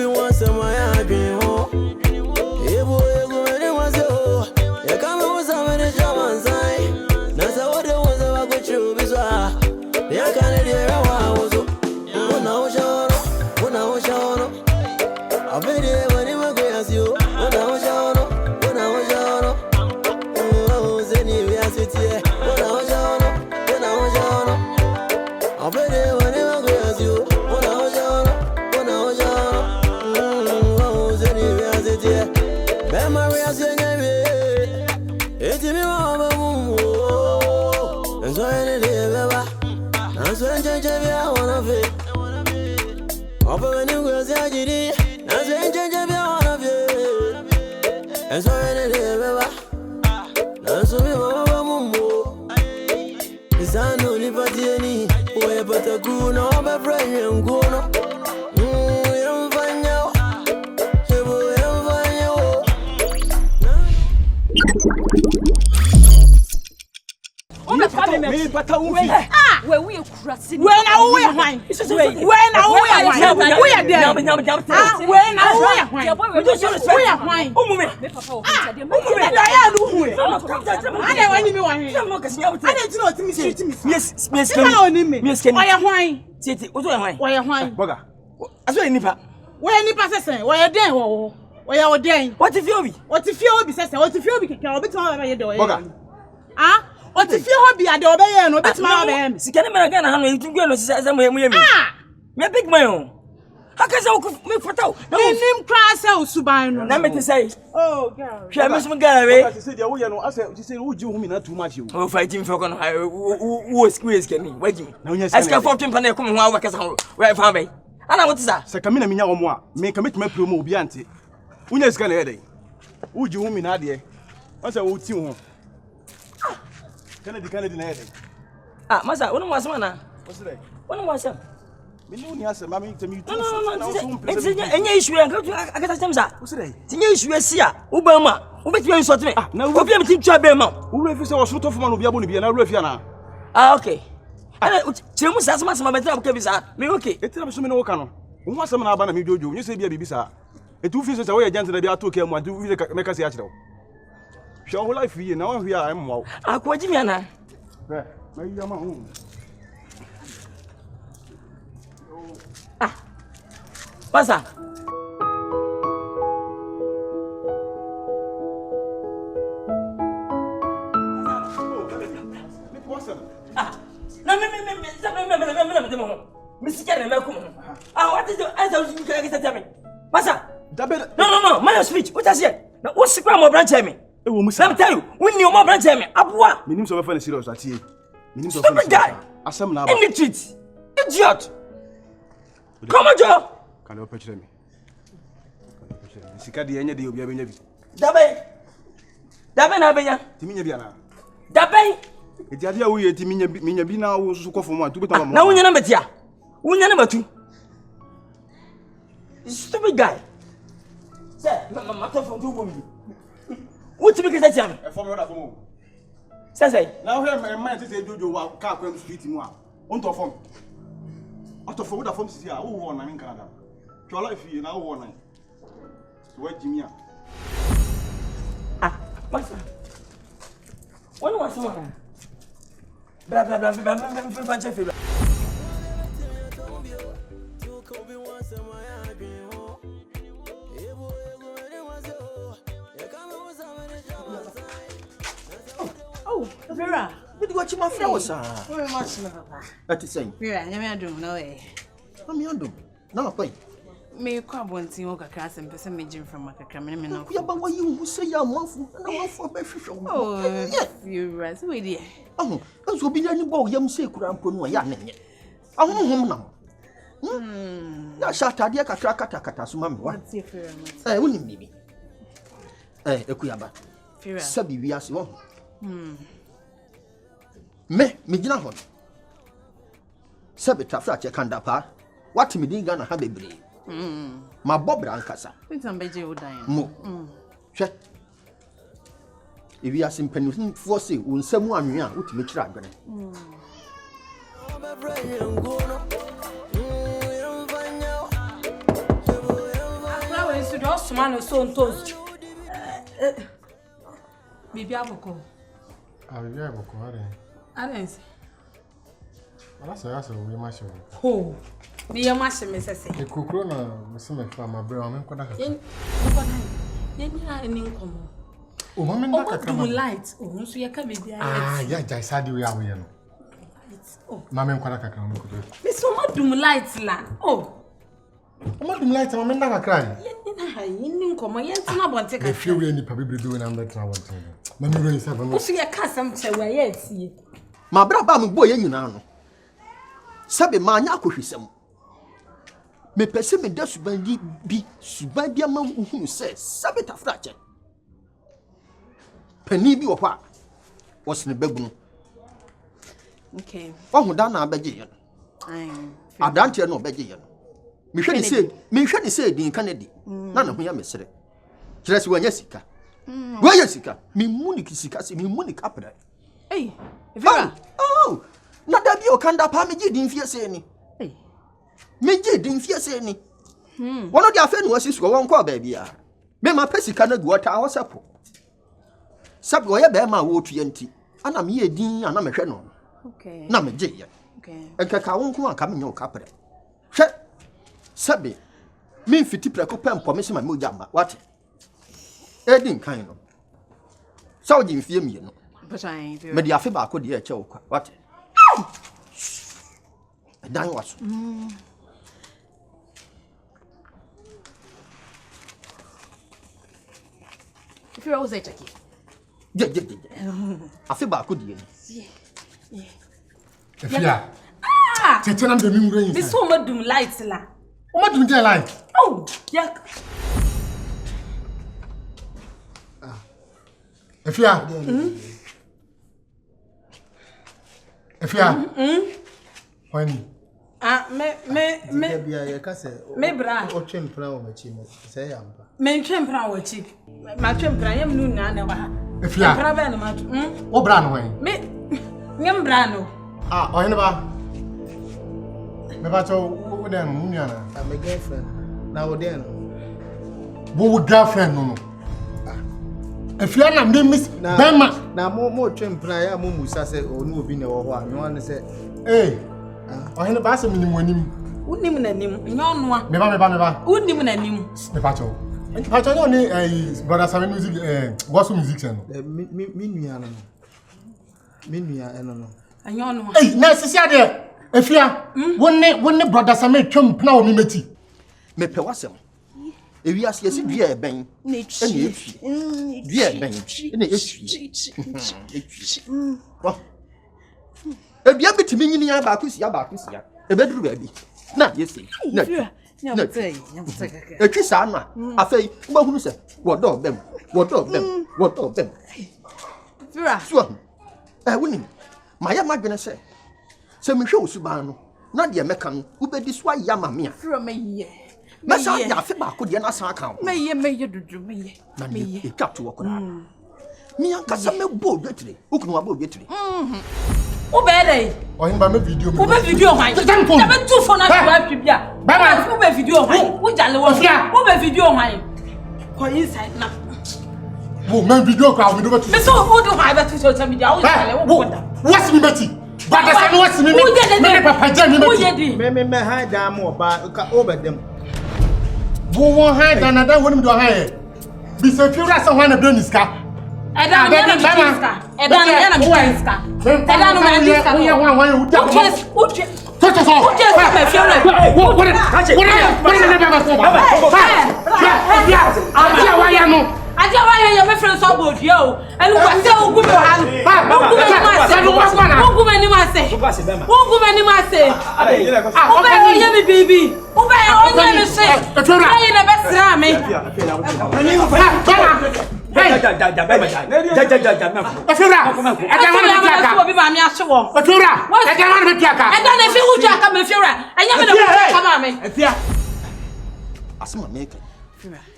be one some my dream home. Hey boy, go and it was you. You come with some of the German side. That's what it was about with you, bizarre. You can't hear a was. When I was young, I've been there when it was great as you. When I was young, oh, Zenny, I sit here. When I was young, I've been there when it was great as you. When I was young, oh, Zenny, I sit here. Memory as you gave it. It's me, Mama, and so any day, baby. And so I wanna fit. Open when you go, say I did it. And so I wanna fit. And so any day, baby. And so me, Mama, is I know liberty any way, but a good no, my friend, I'm going up. I'm fine now. Hey, boy, I'm fine now. Me pata ufi. Where we crossing? Where now we are wine? Where now we are wine? We are there. Where now we are wine? We are wine. Umume. Umume. I don't want you wine. I don't know to me. Yes. I am wine. Titi, what do I wine? Why wine? Borga. As well nipa. Where nipa say? Why are there? Why are there? What if you be? What if you be say? What if you be? Can we talk about your door? Borga. Ah? What if you hobby at the obey no bet my obey? Si can American hand you think you know say me big man. How can you make photo? Name class house suban no. Na me to say. Oh girl. She am some gallery. She said you know I said she said who you me not too much you. Oh fighting for con who squeeze can me. Wait me. I can 14 pan come ho work as where farm me. Ana what is that? Se kamina minya omo a me commit my promo obi ante. Unya sika na yede. Who you me na de. I say wo ti ho. Kennedy na yede. Ah, masa, wonu wasema na. What's that? Wonu wasema. Me no ni asema me temi tu. No. Enye issue ya akata temza. What's that? Tinye issue esi a, wo ba ma, wo beti wan sort me. Na wo bia me twa ba ma. Wo refi se wo so to fuma no bia bo no bia na refi na. Ah, okay. Ana chiremu sasema sema betra buka bisa. Me okay. Etina me so me no woka no. Wo ho asema na aba na me jojo, nyi se bia bibisa. Etu fi se wo ye jante na bia to ke mu atu fi me ka se a kire wo. Show whole life here now we are am. Akwaji mi ana. Eh, na yi ama hu. Ah. Pasa. Ah. No me. Me sikere me ko. Ah, what is the answer you can get at me? Pasa. No. My speech. What I say? Na wo sikwa mo branch me. Let me tell you, we knew my branch me. Abua. Minim so be serious atie. Minim so stupid guy. Asem na aba. In the street. Idiot. Come on, Joe. Can you picture me? Sika de enye de obi abenya bi. Dabe na benya. Timi nya bi ana. Dabe. Eti ade a wo ye timi nya bi na wo susu kofo mu a tu betam mo. Na wonya na metia. Wonya na matu. Stupid guy. Say, my phone do go me. What to be get jam? E form order form. Say. Now here my man say Jojo wa car kwam street mu a. On to form. Auto form da form si a wo ho na me Canada. Twa life here na wo ho na. So wa jimi a. Ah, what's that? What was one? Blah. Oh, Vera. But what you my flowers are? Very much, Papa. That is saying. Vera, I don't know. I'm young. No, wait. Me Kwadwo nti wo kakra sem pese me jim from kakra me no. Ya ba wa you say ya manfo na manfo be hwehwe. Oh, you right. We dey. Oh, so bi nya ni bo yam say kura mpo no ya na nye. Ahonhom na. Ya shatade kakra kata so ma me wa. Woni bibi. Ekuyaba. Vera. Sabi wi ase wo. Me gina ho. Sabi trafra che kanda pa. What me din Ghana ha bebre. Ma bobra Nkansah. Pintam beje odan. Mo. Hwe. Ebi ase mpanifo fo se wo nsam anwe a wotime kira adwene. man so toast. Bibi aboko. Bibi aboko are. Wala so we ma show. Ho. Bi ya ma she me sese. E kokro na me se me fa ma bre o me nkoda ka. Yen ni na ni nkomo. O ma me nda ka ka. O light. O nso ye ka me bia. Ah, ya jai sadi we awe no. Oh. Ma me nkoda ka ka me kodo. Me so ma dum light la. Oh. O ma dum light ma me nda ka kra. Yen ni nkomo yen tina bonte ka. Me fie we ni pa bebre do na me tina bonte. Ma me ro isa ba no. O so ye ka sam che we ye tie. Ma bra ba me bo ye nyina no. Sabe ma anya akohwesem. Me pese me da suban bi ama uhunu se sabe tafra che. Pani bi wo kwa. Wo sene bagunu. Okay. Ohu da na abeje ye no. Adante no obeje ye no. Me hwe ni se din Kennedy. Na na ho ya mesere. Kire se wanya sika. Wanya sika. Me muni kisika se me muni kapra. Hey, Vera. Oh. Na da bi o kanda pa me din fie se ni. Hey. Me din fie se ni. Wono dia fe no asisu won kwa ba bia. Me ma pesika na guota ho sepo. Sabi wo ye be ma wo tuye nti. Ana me ye din ana me hwe no. Okay. Na me ye. Okay. Enkeka won ko aka me nyo kapre. Hwe. Sabi me mfiti preko pempo me se ma moja ma. What? Edin kan no. Sawo din fie mi no. Me dia fe ba ko de e che wo kwa. What? Dan waso. If you always check it. Yeah. Afi ba ko die ni. Efia. Ah! Tete na me mure yin. Me so madum light la. O madum dey light. Oh, yeah. Efia. Efia. Wani. Ah, me bia ye ka se. Me bra. O twempra o machi me. Se ya mpa. Me twempra o chi. Ma twempra yam nu na na wa. Efia. Twempra ba na ma. O bra no wen. Me ngam bra no. Ah, o hene ba. Me ba to wo den no mu na. My girlfriend. Na wo den. Wo girlfriend no. Efia na me miss Bema. Na mo twempra ya mo musa se onu obi na wo ho a no an se. Eh. O hene ba se minim wanim. Unim na nim. Nyo no. Me ba. Unim na nim. Me ba to. Pa to no ni brother Sam music gospel music no. Mi nua no. Mi nua eno no. Anyo no. Eh, na sisi ade. Efia. Wonne brother Sam twem na o mi meti. Me pe wasem. Ewi ase yesi dua e ben. Ne efi. Dua e ben. Ne efi. Wa. Ebia bitimi nyini ya ba akusia. Ebeduru ba bi. Na yesi. Na. Nyamutse. Etwi sa na. Afei, ngba hunu se. Wodo bem. Vera. So. Woni. Maya madwene se. Se me hwe osuban no. Na de meka no, ubedi so aya mame a. Vera me ye. Mesa ya afi ba ko de na san kan. Me ye dudu me ye. Me ye. E twato wo kora. Mi ankasa me bo dwetire. Ukunu wa bo dwetire. Wo be dey. O hin ba me video me. Wo be video hwan? Ya be tu phone na wa twibia. Baba, wo be video hwan? Wo jale wo. Wo be video hwan? Ko inside na. Wo me video kwa we do betu. Me so wo do hwan be tu social media. Wo jale wo ko da. What's me meti? Brother Sam what's me meti? Me papa jam me meti. Me hide am oba ka obedem. Wo won hide na da woni do hide. Bi se fiura se hwan na do niska. Eda no na miska. Eda no na miska. Eda no na miska. Wo ye hwan you da. Uche. Toto so. Uche me fiura. What na ba so ba. Aja wa ya no. Aja wa ya me friend so bold ye o. Elu kwa se ogu me ha. Ogu me ni ma se. Oba ye me baby. Oba ye me se. Ayi na be sra me. Asma make.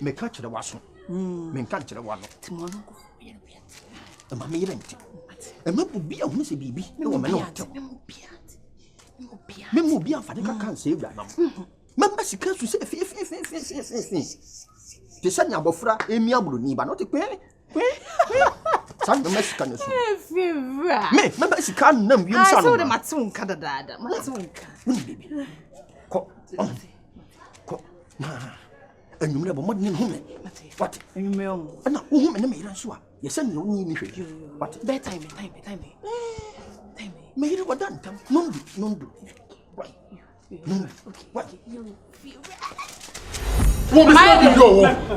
Me catch the waso. Me catch the wano. Timono ko ye E ma me yire nti. E ma bu bia hu se bibi. E wo me no. Me mo bia fa de ka kan se ewura na. Mamba sika su se fi. Te said Nabofra, Emia Bruni, but not a quay. Some Mexican. Me, Mexican, name you saw the Matsun Cadada, Matsun. And you never modern home. What? You may own. And not whom and me, so you send you need me. What? Bedtime, time. Made it what done. No, right. What? Who be video?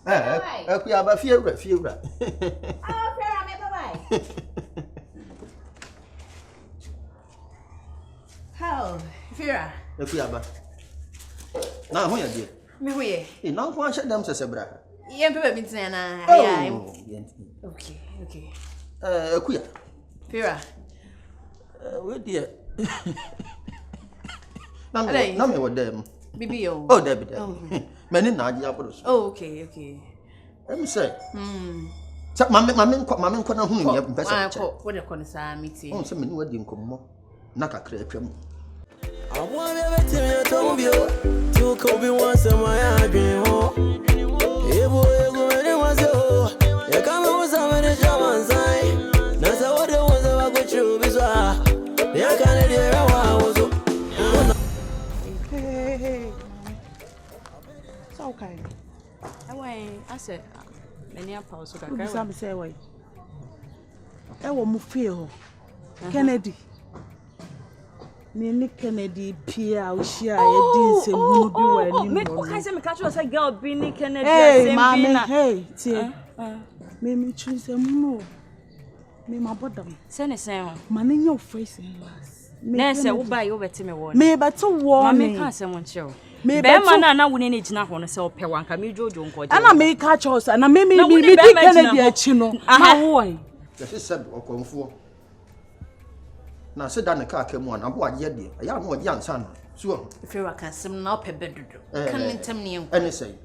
Akwaaba fiewra. Ah, Fira, me bye. How? Fira. Akwaaba. Na ho ya die. Me ho ye. Na ho ahye dem sesebra. Ye pepe bitin na. Okay. Akuya. Fira. We die. Na me wodem. Bibi yo. Oh, David. Many na agi aporo so. Oh, okay. Em say. Sa mame ko na hu ni pesa. What the concern meeting. On se me ni wadi nkommo. Na kakra atwam. Abua be betimi atombio. Tu ko bi once my adwen ho. Ebo mene wase ho. Ya kama usa mene jaman sai. Na sa wode wose wa go chu bi so a. Ya kana de rawa wozo. Hey. It's okay. I said, many apples. So I say, wait. I will move here. Kennedy. Me Kennedy Pia, we share a dance and who do it. Me, okay, say me catch you as a girl, Binny Kennedy. Hey, mommy, hey, me choose a moo. Me, my bottom. Send a sound. Man in your face. Nurse, who buy over to me one. Me, but to warn me. Can't say one show. Me, Bema na wouldn't need na want to sell per one. Come you, Jojo, and I make catch us, and I may me Kennedy a chino. Aha, why? That is said or conform. Now, sit down the car came one, and what yet, a young son. So, if you can sim now, Pebble, come tell me, and say,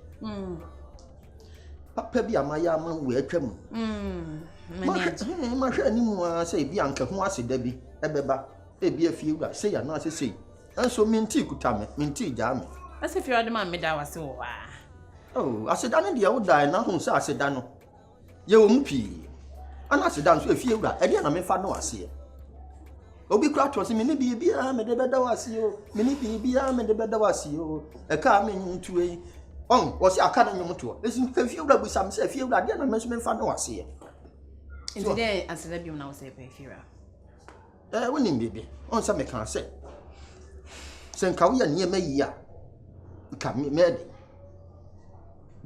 Papa be a my young way trim. My anymore say Bianca, who was a Debbie, a beba, a be a few, say, and not to say. And so, minty could tell me, minty jammy. As if you had the man made our so. Oh, I said, I the old die now, who says, Dano. You won't pee. And I said, dance with a few, I didn't make fun of us here. Obi crack was many be am and the better was you, many be am and the better was you, a car into a was your academy tour. Listen, if you with some say, feel that then I must make fun of us here. And today, as a baby now say, Fira. Winning baby, on some can say. Send Kawia near me, ya. Come me, Mary.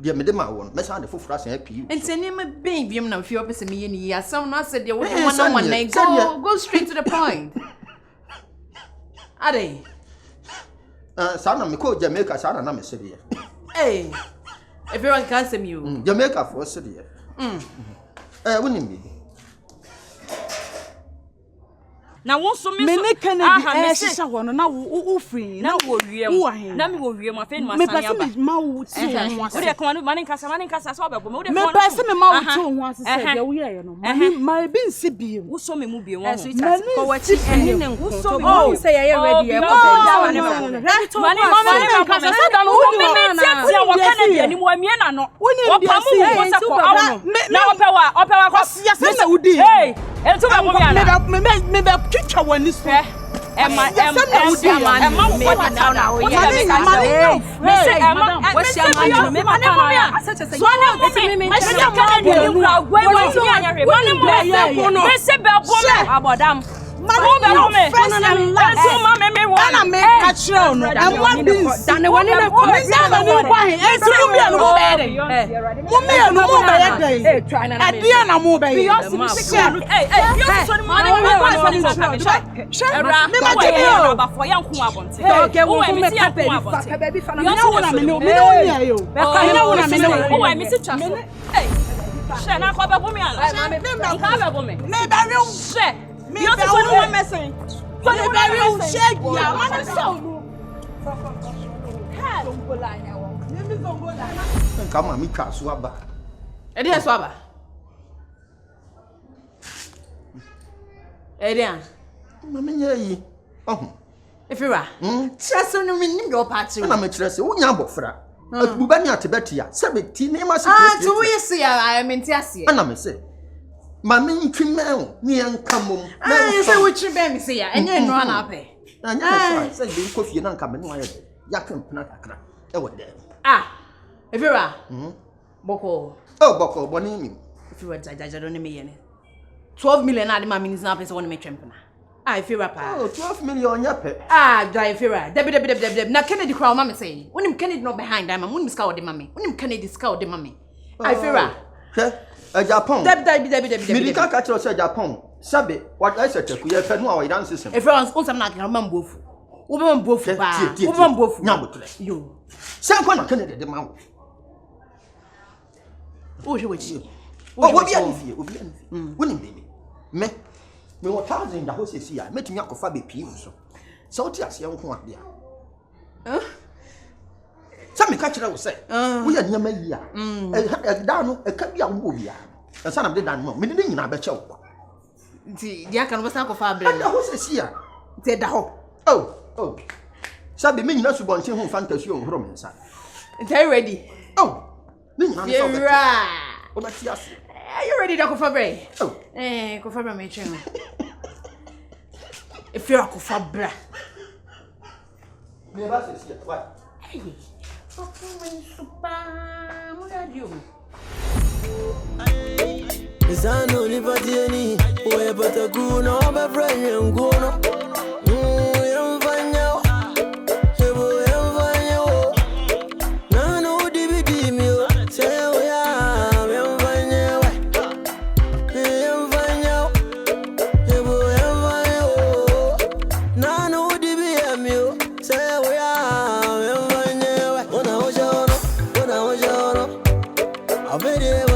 Dear Madame, one, Mess on the full flash and happy. And send him a baby, now if you're opposite me in years. Some not said there was one name. Go straight to the point. Are they? Son of me called Jamaica, son of me, Syria. Hey, everyone can see you. Jamaica for Syria. Winning baby. Now, won't so many Kennedy, sister, one now, free. Now, now, me will hear my friend, my mouth. What do you come on, Nkansah, so about me? Me person me mouth too once say we are no. My bin sibi. Who saw me move you? Who saw me? Oh, say I ready. Twitwa wani so Emma you also don't want messing. But you never shake ya, man. So, come on, me cast swabba. It is swabba. Edian, Mammy, oh, if you are, trust on me, your party. I'm a trust, oh, Yambofra. Bubania Tibetia, 17 years. So we see, I am in Tiasi. And I'm say. Mammy, Trimel, near Camum. I say, which you bear me say, and you run up. And I said, you coffee and come and Yakum Panaka. Ah, if you are, Boko. Oh, Boko, one name. If you were judge, I don't need any. 12 million at my means now, I want to make champion. I feel up. Oh, 12 million yappe. Ah, drive Fira. Debbie. Now, Kennedy crown, mamma say, when him Kennedy not behind, I'm a moon scout the mummy. When him Kennedy scout the mummy. I fear. Japan. Debbie. Medical catcher said Japan. Sabe, what I said, we have no dance system. If I was like a man both. Woman both. Woman both. You. Some one can get the mouth. Oh, you would see. Oh, what be anything? Winning baby. Me were thousand in the house here, making up for Fabi Pews. So, just young one there. Some catcher will say, we are near me. Down a cabia movie. The son of the Dano, meaning I bet you. The Yakan was not of our The house here. Said the hope. Oh. Sabi mean not to want him fantasy on romance. They're ready. Oh, you're right. Are you ready, Dr. Fabre? Oh, Cofabre, my channel. If you're a Cofabra. What? Hey, what are you? Is I know Liberty, where but a good no, my friend, and go no. I'll be there.